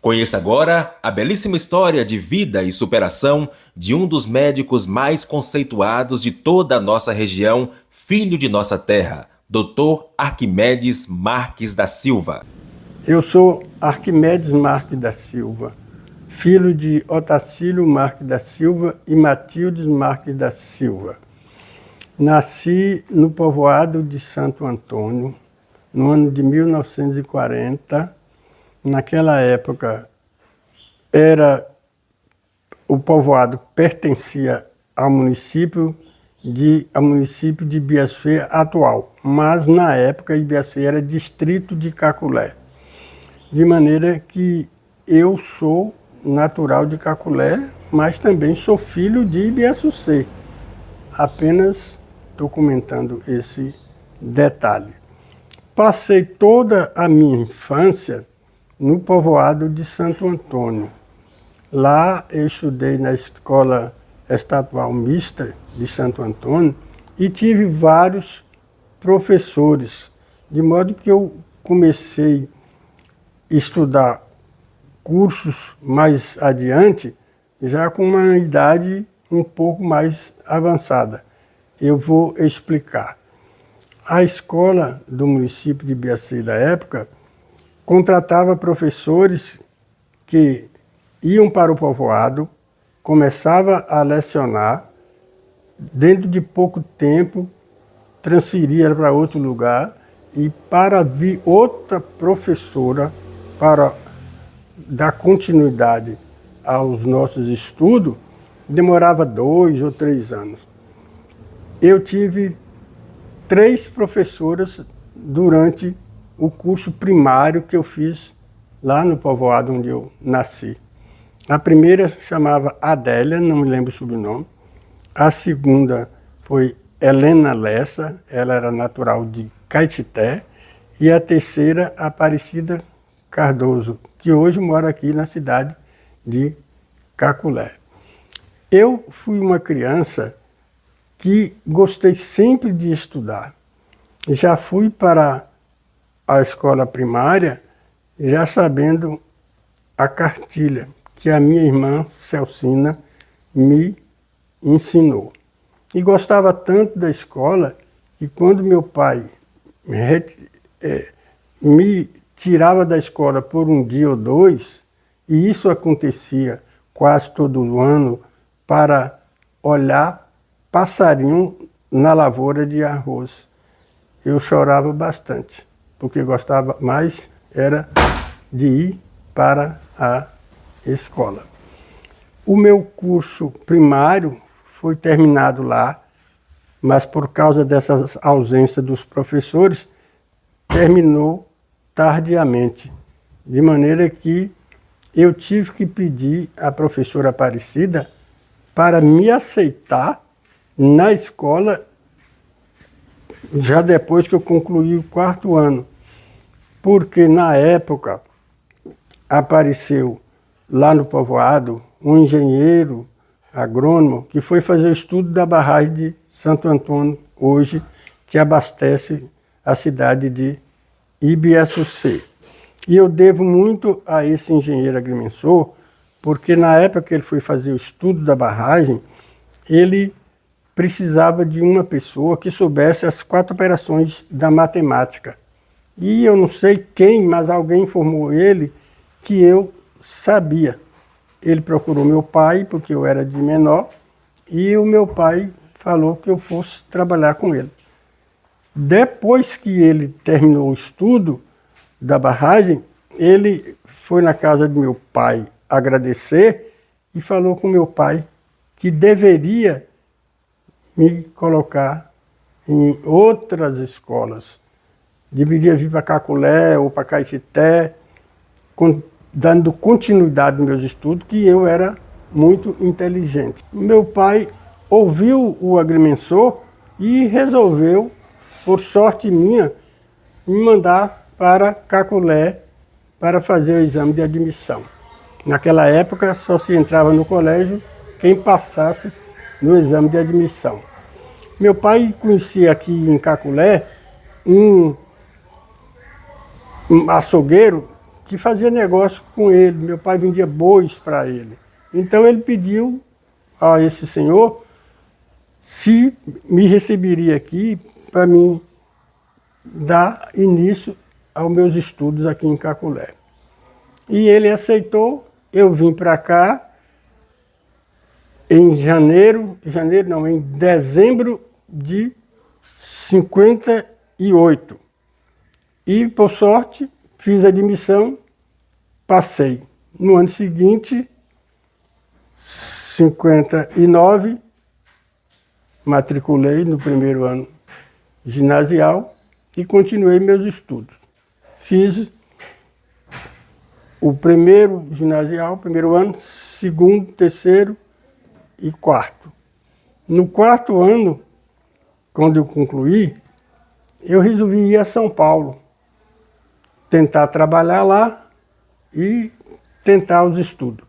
Conheça agora a belíssima história de vida e superação de um dos médicos mais conceituados de toda a nossa região, filho de nossa terra, Dr. Arquimedes Marques da Silva. Eu sou Arquimedes Marques da Silva, filho de Otacílio Marques da Silva e Matildes Marques da Silva. Nasci no povoado de Santo Antônio, no ano de 1940. Naquela época, o povoado pertencia ao município de Ibiaçu atual, mas na época Ibiaçu era distrito de Caculé. De maneira que eu sou natural de Caculé, mas também sou filho de Ibiaçu. Apenas documentando esse detalhe. Passei toda a minha infância no povoado de Santo Antônio. Lá eu estudei na Escola Estadual Mista de Santo Antônio e tive vários professores, de modo que eu comecei a estudar cursos mais adiante, já com uma idade um pouco mais avançada. Eu vou explicar. A escola do município de Ibiaçu da época contratava professores que iam para o povoado, começava a lecionar, dentro de pouco tempo transferia para outro lugar e para vir outra professora para dar continuidade aos nossos estudos, demorava 2 ou 3 anos. Eu tive 3 professoras durante o curso primário que eu fiz lá no povoado onde eu nasci. A primeira chamava Adélia, não me lembro o sobrenome. A segunda foi Helena Lessa, ela era natural de Caetité. E a terceira, Aparecida Cardoso, que hoje mora aqui na cidade de Caculé. Eu fui uma criança que gostei sempre de estudar. Já fui para a escola primária já sabendo a cartilha que a minha irmã Celcina me ensinou. E gostava tanto da escola que quando meu pai me tirava da escola por um dia ou 2, e isso acontecia quase todo ano, para olhar passarinho na lavoura de arroz. Eu chorava bastante, porque gostava mais era de ir para a escola. O meu curso primário foi terminado lá, mas por causa dessa ausência dos professores, terminou tardiamente, de maneira que eu tive que pedir à professora Aparecida para me aceitar na escola já depois que eu concluí o 4º ano. Porque na época apareceu lá no povoado um engenheiro agrônomo que foi fazer o estudo da barragem de Santo Antônio, hoje, que abastece a cidade de Ibiaçu. E eu devo muito a esse engenheiro agrimensor, porque na época que ele foi fazer o estudo da barragem, ele precisava de uma pessoa que soubesse as 4 operações da matemática. E eu não sei quem, mas alguém informou ele que eu sabia. Ele procurou meu pai, porque eu era de menor, e o meu pai falou que eu fosse trabalhar com ele. Depois que ele terminou o estudo da barragem, ele foi na casa de meu pai agradecer e falou com meu pai que deveria me colocar em outras escolas. Deveria vir para Caculé ou para Caetité, dando continuidade aos meus estudos, que eu era muito inteligente. Meu pai ouviu o agrimensor e resolveu, por sorte minha, me mandar para Caculé para fazer o exame de admissão. Naquela época só se entrava no colégio quem passasse no exame de admissão. Meu pai conhecia aqui em Caculé um açougueiro que fazia negócio com ele. Meu pai vendia bois para ele. Então ele pediu a esse senhor se me receberia aqui para mim dar início aos meus estudos aqui em Caculé. E ele aceitou, eu vim para cá em em dezembro de 58. E, por sorte, fiz a admissão, passei. No ano seguinte, 59, matriculei no primeiro ano ginasial e continuei meus estudos. Fiz o primeiro ginasial, primeiro ano, segundo, terceiro e quarto. No quarto ano, quando eu concluí, eu resolvi ir a São Paulo, tentar trabalhar lá e tentar os estudos.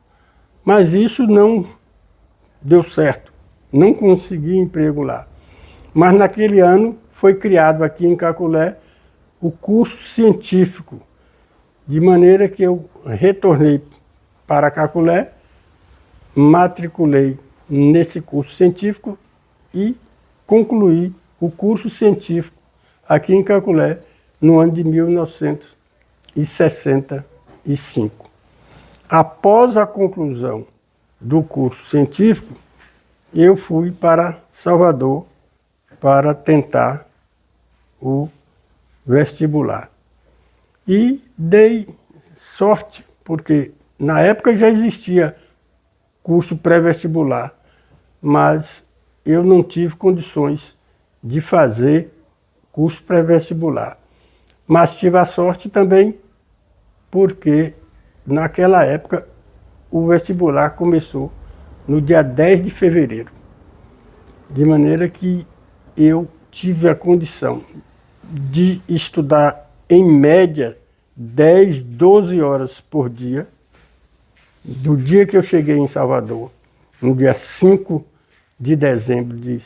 Mas isso não deu certo, não consegui emprego lá. Mas naquele ano foi criado aqui em Caculé o curso científico, de maneira que eu retornei para Caculé, matriculei nesse curso científico e concluí o curso científico aqui em Caculé no ano de 1965. Após a conclusão do curso científico, eu fui para Salvador para tentar o vestibular. E dei sorte, porque na época já existia curso pré-vestibular, mas eu não tive condições de fazer curso pré-vestibular. Mas tive a sorte também, porque naquela época o vestibular começou no dia 10 de fevereiro. De maneira que eu tive a condição de estudar em média 10, 12 horas por dia, do dia que eu cheguei em Salvador, no dia 5 de dezembro de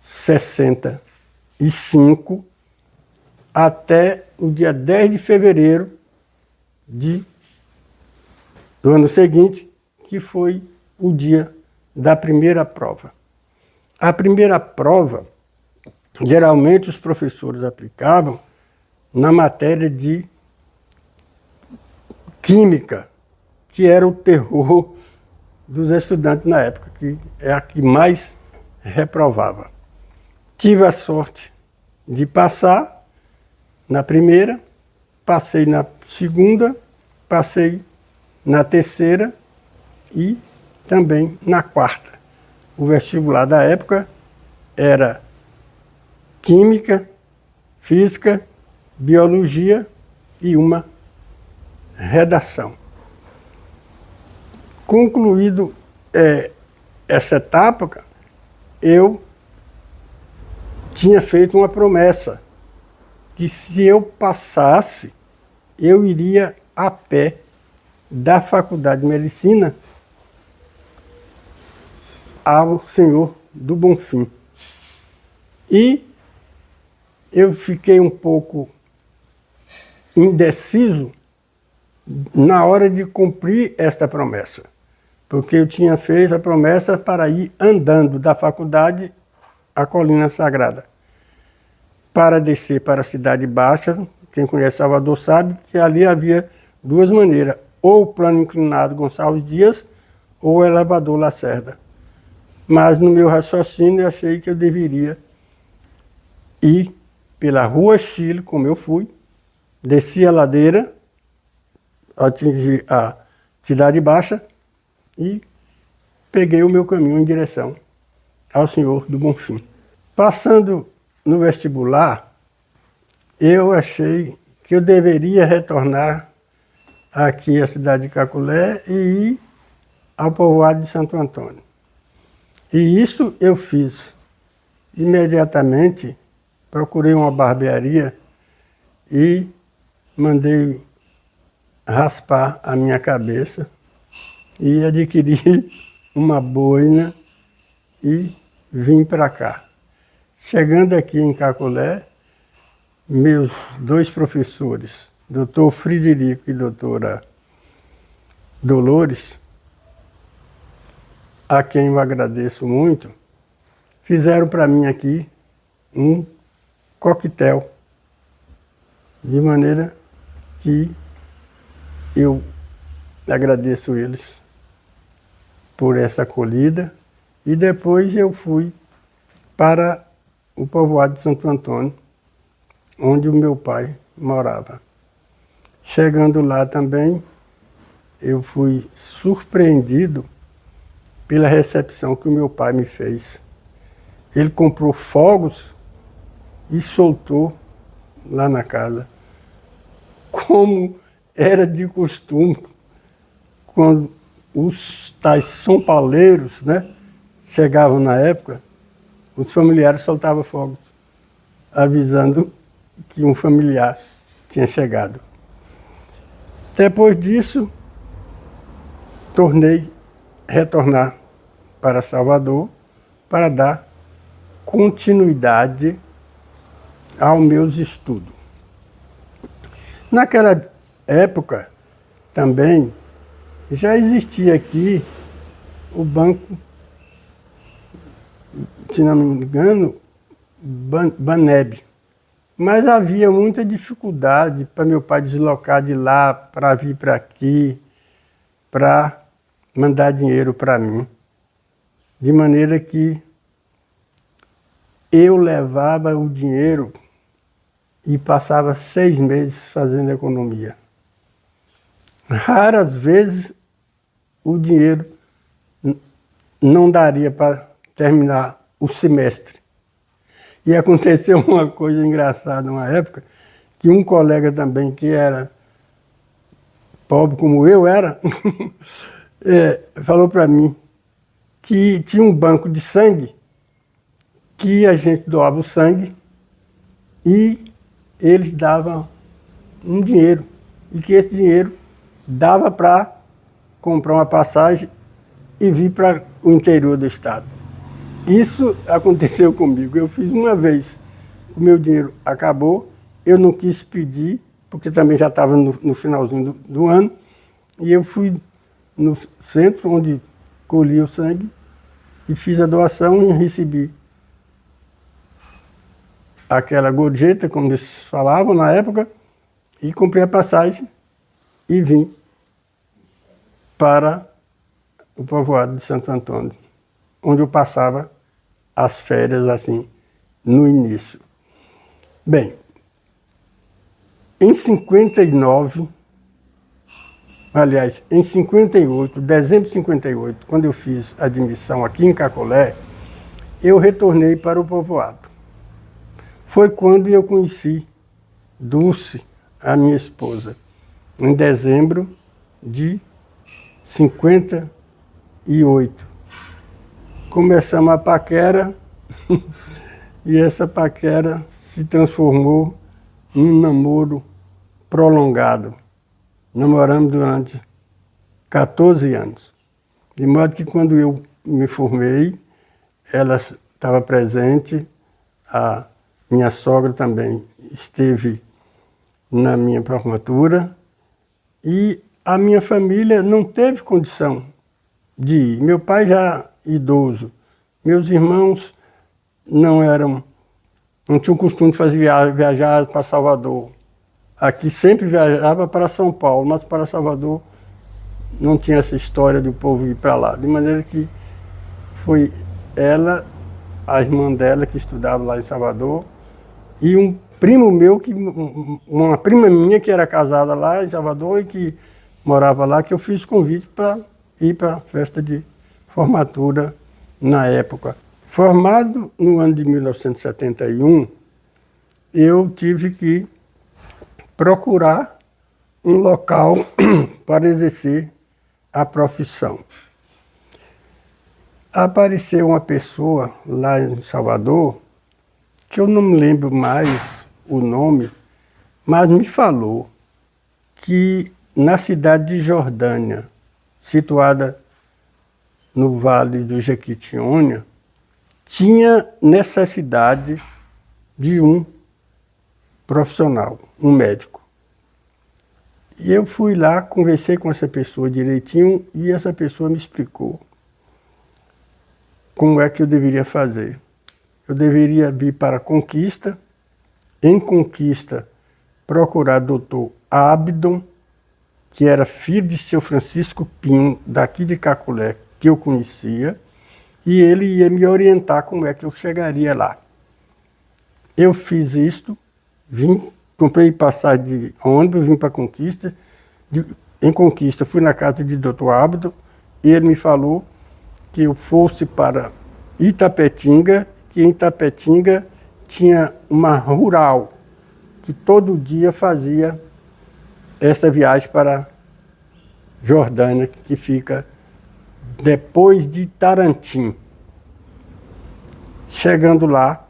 65, até o dia 10 de fevereiro do ano seguinte, que foi o dia da primeira prova. A primeira prova, geralmente os professores aplicavam na matéria de química, que era o terror dos estudantes na época, que é a que mais reprovava. Tive a sorte de passar na primeira, passei na segunda, passei na terceira e também na quarta. O vestibular da época era química, física, biologia e uma redação. Concluído essa etapa, eu tinha feito uma promessa, que se eu passasse, eu iria a pé da Faculdade de Medicina ao Senhor do Bonfim. E eu fiquei um pouco indeciso na hora de cumprir esta promessa, porque eu tinha feito a promessa para ir andando da faculdade à Colina Sagrada, para descer para a Cidade Baixa. Quem conhece Salvador sabe que ali havia duas maneiras, ou o plano inclinado Gonçalves Dias, ou o elevador Lacerda. Mas no meu raciocínio eu achei que eu deveria ir pela Rua Chile, como eu fui, desci a ladeira, atingi a Cidade Baixa e peguei o meu caminho em direção ao Senhor do Bonfim. Passando no vestibular, eu achei que eu deveria retornar aqui à cidade de Caculé e ir ao povoado de Santo Antônio. E isso eu fiz imediatamente, procurei uma barbearia e mandei raspar a minha cabeça e adquiri uma boina e vim para cá. Chegando aqui em Caculé, meus dois professores doutor Frederico e doutora Dolores, a quem eu agradeço muito, fizeram para mim aqui um coquetel, de maneira que eu agradeço eles por essa acolhida, e depois eu fui para o povoado de Santo Antônio, onde o meu pai morava. Chegando lá também, eu fui surpreendido pela recepção que o meu pai me fez. Ele comprou fogos e soltou lá na casa, como era de costume, quando os tais São Pauleiros, né, chegavam na época, os familiares soltavam fogos, avisando que um familiar tinha chegado. Depois disso, retornar para Salvador para dar continuidade aos meus estudos. Naquela época, também, já existia aqui o banco, se não me engano, Baneb. Mas havia muita dificuldade para meu pai deslocar de lá para vir para aqui, para mandar dinheiro para mim. De maneira que eu levava o dinheiro e passava 6 meses fazendo economia. Raras vezes o dinheiro não daria para terminar o semestre. E aconteceu uma coisa engraçada uma época, que um colega também, que era pobre como eu era, falou para mim que tinha um banco de sangue, que a gente doava o sangue e eles davam um dinheiro, e que esse dinheiro dava para comprar uma passagem e vir para o interior do estado. Isso aconteceu comigo. Eu fiz uma vez, o meu dinheiro acabou, eu não quis pedir, porque também já estava no finalzinho do ano, e eu fui no centro onde colhi o sangue e fiz a doação e recebi aquela gorjeta, como eles falavam na época, e comprei a passagem e vim para o povoado de Santo Antônio, onde eu passava as férias assim, no início. Bem, em 59, aliás, em 58, dezembro de 58, quando eu fiz a admissão aqui em Cacolé, eu retornei para o povoado. Foi quando eu conheci Dulce, a minha esposa, em dezembro de 58. Começamos a paquera e essa paquera se transformou num namoro prolongado. Namoramos durante 14 anos. De modo que quando eu me formei, ela estava presente, a minha sogra também esteve na minha formatura e a minha família não teve condição de ir. Meu pai já idoso, meus irmãos não tinham costume de fazer viajar para Salvador. Aqui sempre viajava para São Paulo, mas para Salvador não tinha essa história do povo ir para lá. De maneira que foi ela, a irmã dela que estudava lá em Salvador, e um primo meu, uma prima minha que era casada lá em Salvador e que morava lá, que eu fiz convite para ir para a festa de formatura na época. Formado no ano de 1971, eu tive que procurar um local para exercer a profissão. Apareceu uma pessoa lá em Salvador, que eu não me lembro mais o nome, mas me falou que na cidade de Jordânia, situada no Vale do Jequitinhonha, tinha necessidade de um profissional, um médico. E eu fui lá, conversei com essa pessoa direitinho e essa pessoa me explicou como é que eu deveria fazer. Eu deveria vir para Conquista, em Conquista procurar doutor Abdon, que era filho de seu Francisco Pinho, daqui de Caculé, que eu conhecia, e ele ia me orientar como é que eu chegaria lá. Eu fiz isto, comprei passagem de ônibus, vim para Conquista. Em Conquista fui na casa de doutor Abdon, e ele me falou que eu fosse para Itapetinga, que em Itapetinga tinha uma rural, que todo dia fazia essa viagem para Jordânia, que fica depois de Tarantim. Chegando lá,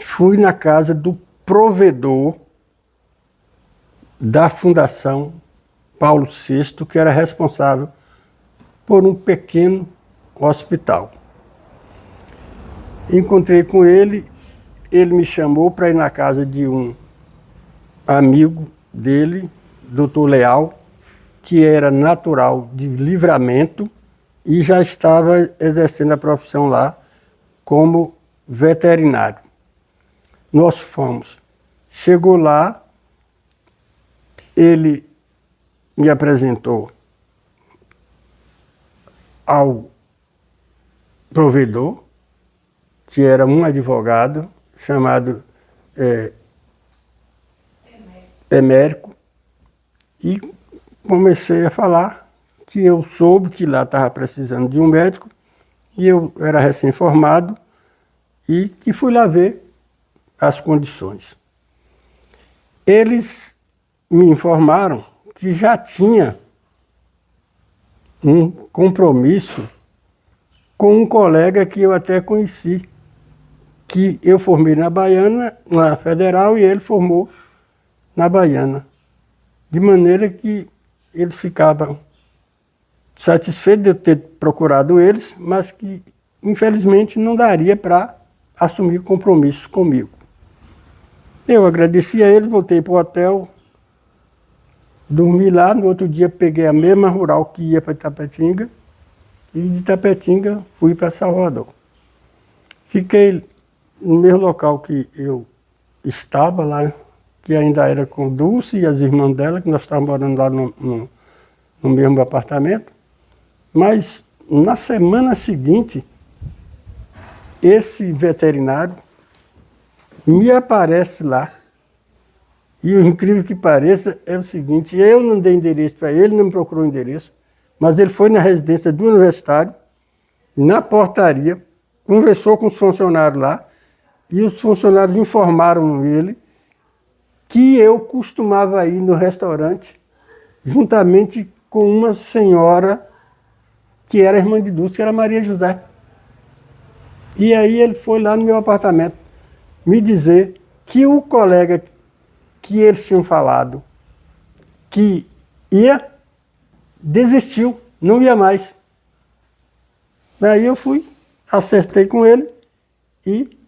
fui na casa do provedor da Fundação Paulo VI, que era responsável por um pequeno hospital. Encontrei com ele, ele me chamou para ir na casa de um amigo dele, doutor Leal, que era natural de Livramento e já estava exercendo a profissão lá como veterinário. Nós fomos. Chegou lá, ele me apresentou ao provedor, que era um advogado chamado Emérico, e comecei a falar que eu soube que lá estava precisando de um médico, e eu era recém-formado, e que fui lá ver as condições. Eles me informaram que já tinha um compromisso com um colega que eu até conheci, que eu formei na Baiana, na Federal, e ele formou na Baiana. De maneira que eles ficavam satisfeitos de eu ter procurado eles, mas que, infelizmente, não daria para assumir compromisso comigo. Eu agradeci a eles, voltei para o hotel, dormi lá, no outro dia peguei a mesma rural que ia para Itapetinga, e de Itapetinga fui para Salvador. Fiquei no mesmo local que eu estava lá, que ainda era com Dulce e as irmãs dela, que nós estávamos morando lá no mesmo apartamento. Mas na semana seguinte, esse veterinário me aparece lá. E o incrível que pareça é o seguinte, eu não dei endereço para ele, não me procurou endereço, mas ele foi na residência do universitário, na portaria, conversou com os funcionários lá, e os funcionários informaram ele que eu costumava ir no restaurante juntamente com uma senhora que era irmã de Dulce, que era Maria José. E aí ele foi lá no meu apartamento me dizer que o colega que eles tinham falado que ia, desistiu, não ia mais. Aí eu fui, acertei com ele e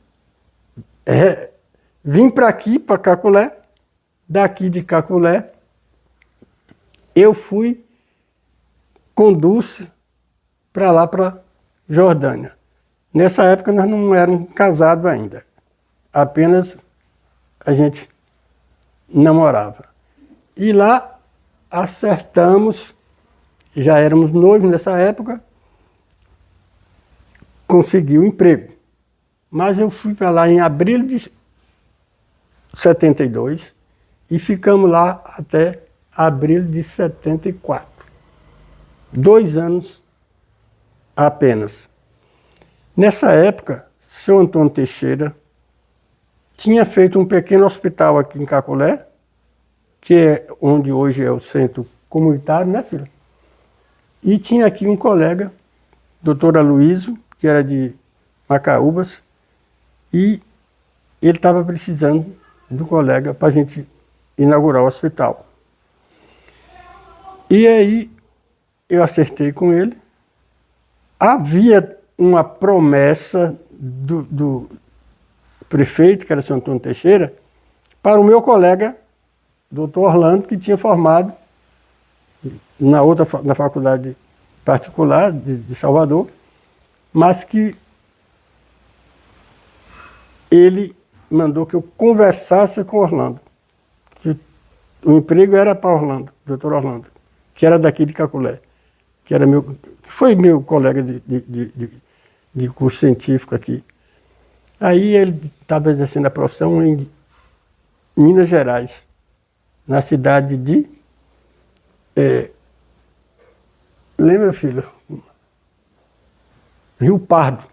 vim para aqui, para Caculé. Daqui de Caculé, eu fui com Dulce para lá, para Jordânia. Nessa época nós não éramos casados ainda, apenas a gente namorava. E lá acertamos, já éramos noivos nessa época, consegui um emprego. Mas eu fui para lá em abril de 72 e ficamos lá até abril de 74. 2 anos apenas. Nessa época, seu Antônio Teixeira tinha feito um pequeno hospital aqui em Caculé, que é onde hoje é o centro comunitário, né, filho? E tinha aqui um colega, doutor Aloysio, que era de Macaúbas, e ele estava precisando do colega para a gente inaugurar o hospital. E aí eu acertei com ele. Havia uma promessa do prefeito, que era o senhor Antônio Teixeira, para o meu colega, doutor Orlando, que tinha formado na faculdade particular de Salvador, mas que ele mandou que eu conversasse com Orlando, que o emprego era para Orlando, doutor Orlando, que era daqui de Caculé, que foi meu colega de curso científico aqui. Aí ele estava exercendo a profissão em Minas Gerais, na cidade de... lembra, filho? Rio Pardo.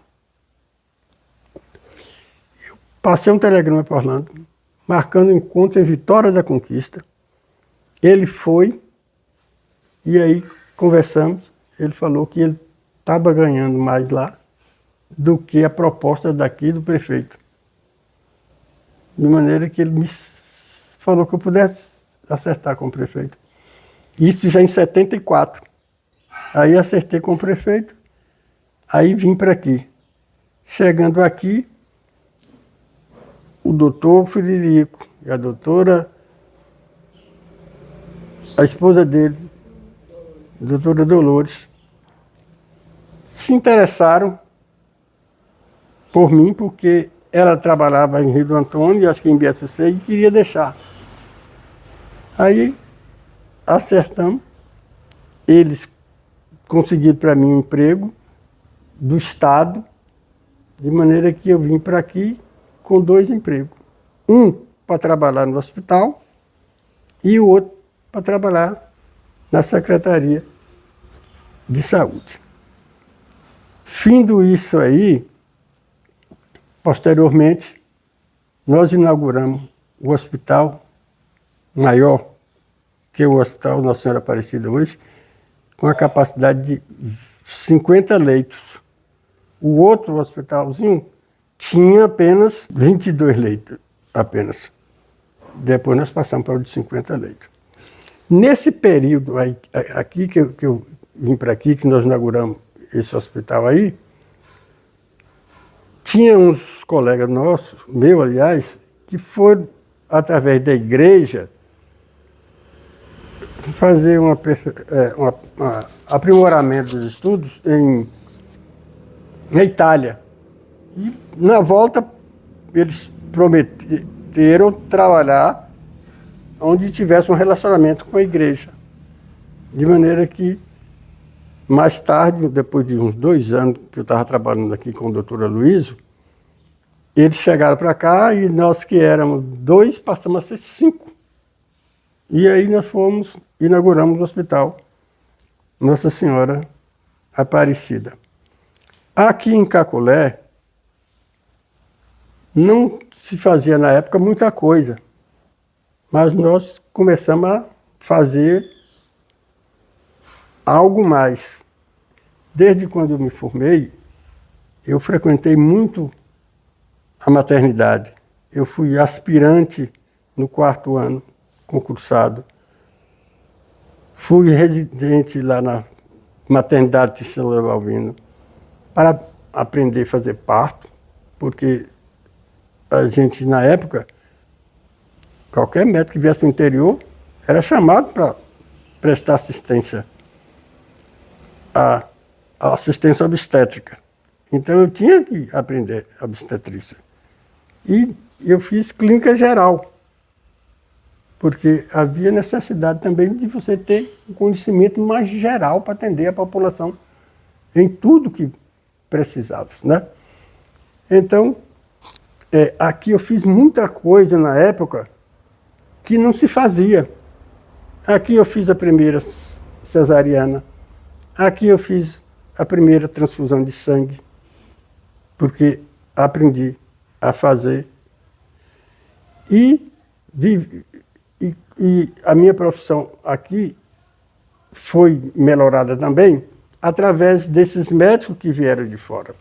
Eu passei um telegrama para Orlando, marcando um encontro em Vitória da Conquista. Ele foi, e aí conversamos. Ele falou que ele estava ganhando mais lá do que a proposta daqui do prefeito. De maneira que ele me falou que eu pudesse acertar com o prefeito. Isso já em 74. Aí acertei com o prefeito, aí vim para aqui. Chegando aqui, o doutor Frederico e a doutora, a esposa dele, a doutora Dolores, se interessaram por mim, porque ela trabalhava em Rio do Antônio, acho que em BSC, e queria deixar. Aí acertamos, eles conseguiram para mim um emprego do Estado, de maneira que eu vim para aqui com 2 empregos. Um para trabalhar no hospital e o outro para trabalhar na Secretaria de Saúde. Findo isso aí, posteriormente, nós inauguramos o hospital maior que o Hospital Nossa Senhora Aparecida hoje, com a capacidade de 50 leitos. O outro hospitalzinho tinha apenas 22 leitos, apenas. Depois nós passamos para o de 50 leitos. Nesse período aí, aqui que eu vim para aqui, que nós inauguramos esse hospital aí, tinha uns colegas nossos, meu aliás, que foram, através da igreja, fazer um aprimoramento dos estudos na Itália. E, na volta, eles prometeram trabalhar onde tivesse um relacionamento com a igreja. De maneira que, mais tarde, depois de uns 2 anos que eu estava trabalhando aqui com o doutor Aloysio, eles chegaram para cá e nós que éramos 2 passamos a ser 5. E aí nós inauguramos o hospital Nossa Senhora Aparecida. Aqui em Caculé, não se fazia na época muita coisa, mas nós começamos a fazer algo mais. Desde quando eu me formei, eu frequentei muito a maternidade. Eu fui aspirante no 4º ano, concursado. Fui residente lá na maternidade de São Leobalvino para aprender a fazer parto, porque a gente, na época, qualquer médico que viesse do interior era chamado para prestar assistência, a assistência obstétrica. Então eu tinha que aprender obstetrícia. E eu fiz clínica geral, porque havia necessidade também de você ter um conhecimento mais geral para atender a população em tudo que precisava, né? Então, aqui eu fiz muita coisa na época que não se fazia. Aqui eu fiz a primeira cesariana, aqui eu fiz a primeira transfusão de sangue, porque aprendi a fazer. E a minha profissão aqui foi melhorada também através desses médicos que vieram de fora,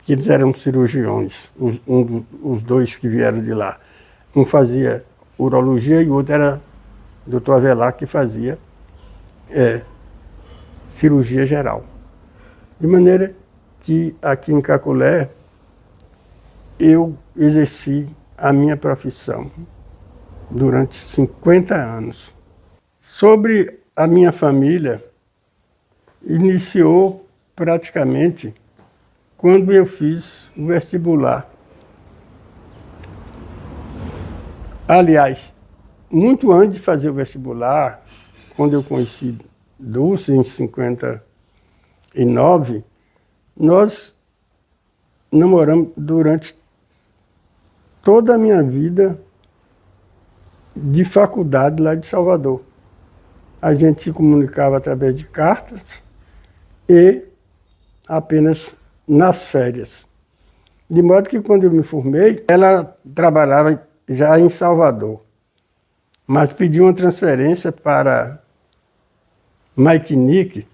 que eles eram cirurgiões, os 2 que vieram de lá. Um fazia urologia e o outro era o doutor Avelar, que fazia cirurgia geral. De maneira que aqui em Caculé eu exerci a minha profissão durante 50 anos. Sobre a minha família iniciou praticamente quando eu fiz o vestibular. Aliás, muito antes de fazer o vestibular, quando eu conheci Dulce, em 59, nós namoramos durante toda a minha vida de faculdade lá de Salvador. A gente se comunicava através de cartas e apenas nas férias. De modo que quando eu me formei, ela trabalhava já em Salvador, mas pediu uma transferência para Maikinique,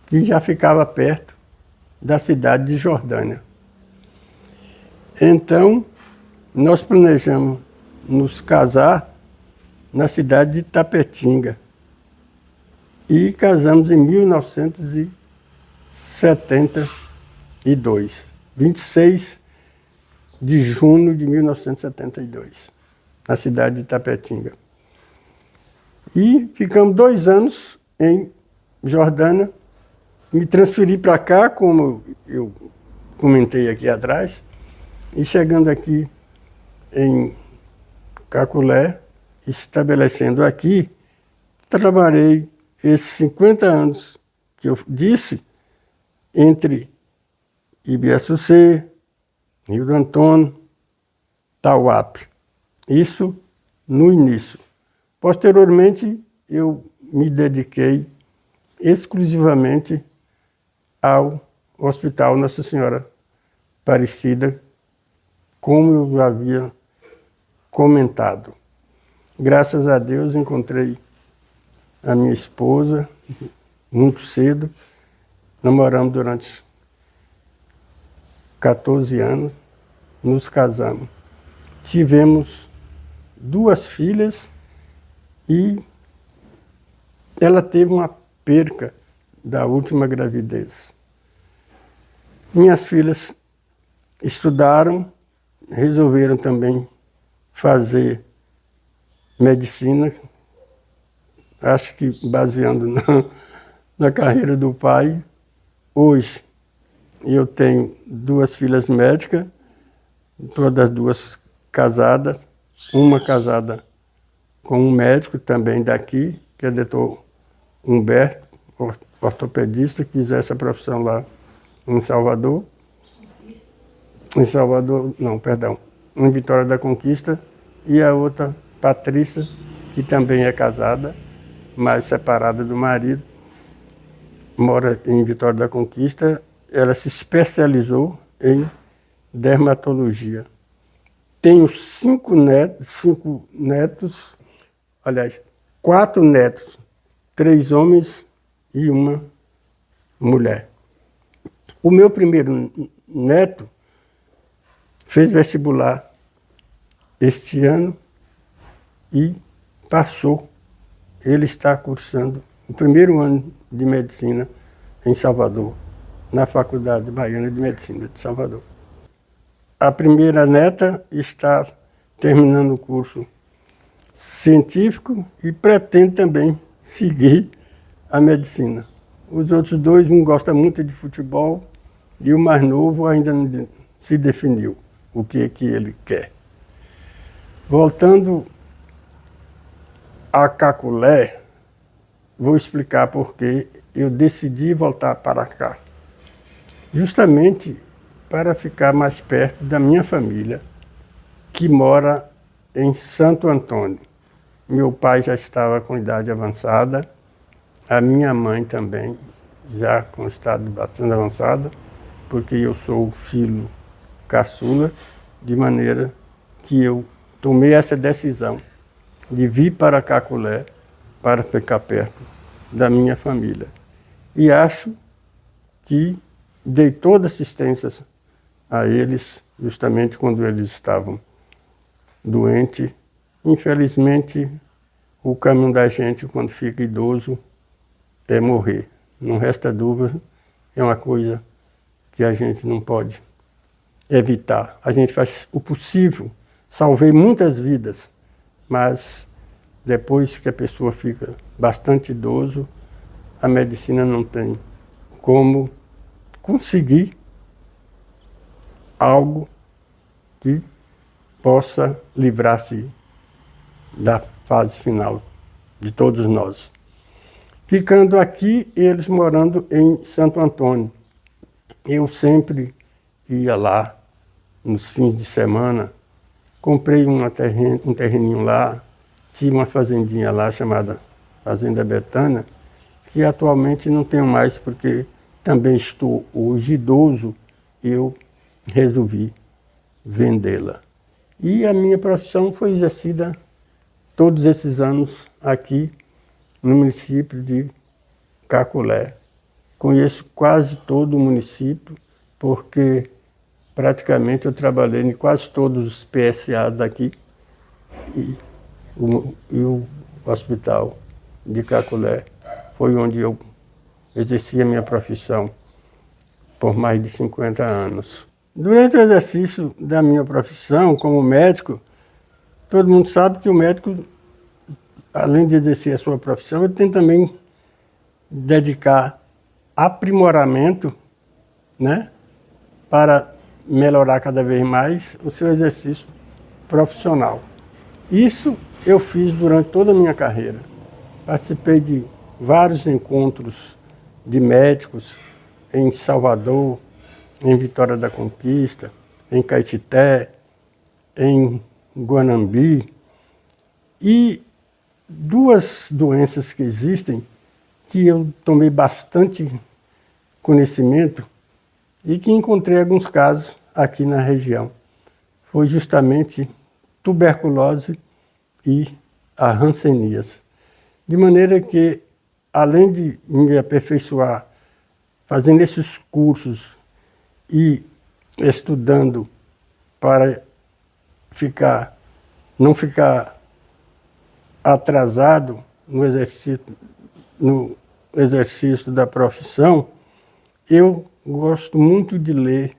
que já ficava perto da cidade de Jordânia. Então, nós planejamos nos casar na cidade de Tapetinga. E casamos em 1972, 26 de junho de 1972, na cidade de Tapetinga. E ficamos 2 anos em Jordânia. Me transferi para cá, como eu comentei aqui atrás, e chegando aqui em Caculé, estabelecendo aqui, trabalhei esses 50 anos que eu disse entre Ibiaçucê, Rio do Antônio, Tauape. Isso no início. Posteriormente, eu me dediquei exclusivamente ao Hospital Nossa Senhora Aparecida, como eu já havia comentado. Graças a Deus encontrei a minha esposa muito cedo, namoramos durante 14 anos, nos casamos. Tivemos 2 filhas e ela teve uma perca da última gravidez. Minhas filhas estudaram, resolveram também fazer medicina, acho que baseando na carreira do pai. Hoje eu tenho 2 filhas médicas, todas 2 casadas, uma casada com um médico também daqui, que é o doutor Humberto, ortopedista, que exerce a profissão lá em Salvador. Em Salvador, não, perdão, em Vitória da Conquista, e a outra, Patrícia, que também é casada, mas separada do marido, mora em Vitória da Conquista. Ela se especializou em dermatologia. Tenho 5 netos, aliás, 4 netos, 3 homens e 1 mulher. O meu primeiro neto fez vestibular este ano e passou. Ele está cursando o primeiro ano de medicina em Salvador, na Faculdade Baiana de Medicina de Salvador. A primeira neta está terminando o curso científico e pretende também seguir a medicina. Os outros 2, um gosta muito de futebol e o mais novo ainda não se definiu o que ele quer. Voltando a Caculé, vou explicar por que eu decidi voltar para cá. Justamente para ficar mais perto da minha família, que mora em Santo Antônio. Meu pai já estava com idade avançada, a minha mãe também, já com estado bastante avançado, porque eu sou o filho caçula, de maneira que eu tomei essa decisão de vir para Caculé para ficar perto da minha família. E acho que dei toda assistência a eles, justamente quando eles estavam doentes. Infelizmente, o caminho da gente, quando fica idoso, é morrer. Não resta dúvida, é uma coisa que a gente não pode evitar. A gente faz o possível, salvei muitas vidas, mas depois que a pessoa fica bastante idoso, a medicina não tem como conseguir algo que possa livrar-se da fase final de todos nós. Ficando aqui, eles morando em Santo Antônio. Eu sempre ia lá nos fins de semana, comprei um terreninho lá, tinha uma fazendinha lá chamada Fazenda Betânia, que atualmente não tenho mais porque também estou hoje idoso, eu resolvi vendê-la. E a minha profissão foi exercida todos esses anos aqui no município de Caculé. Conheço quase todo o município, porque praticamente eu trabalhei em quase todos os PSA daqui e o hospital de Caculé foi onde eu exerci a minha profissão por mais de 50 anos. Durante o exercício da minha profissão como médico, todo mundo sabe que o médico, além de exercer a sua profissão, ele tem também dedicar aprimoramento, né, para melhorar cada vez mais o seu exercício profissional. Isso eu fiz durante toda a minha carreira. Participei de vários encontros de médicos em Salvador, em Vitória da Conquista, em Caetité, em Guanambi. E duas doenças que existem que eu tomei bastante conhecimento e que encontrei alguns casos aqui na região. Foi justamente tuberculose e a hanseníase. De maneira que, além de me aperfeiçoar fazendo esses cursos e estudando para não ficar atrasado no exercício da profissão, eu gosto muito de ler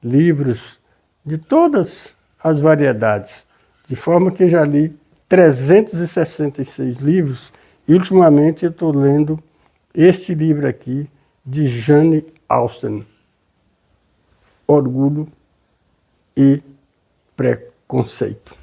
livros de todas as variedades, de forma que já li 366 livros e ultimamente eu estou lendo este livro aqui de Jane Austen, Orgulho e Preconceito.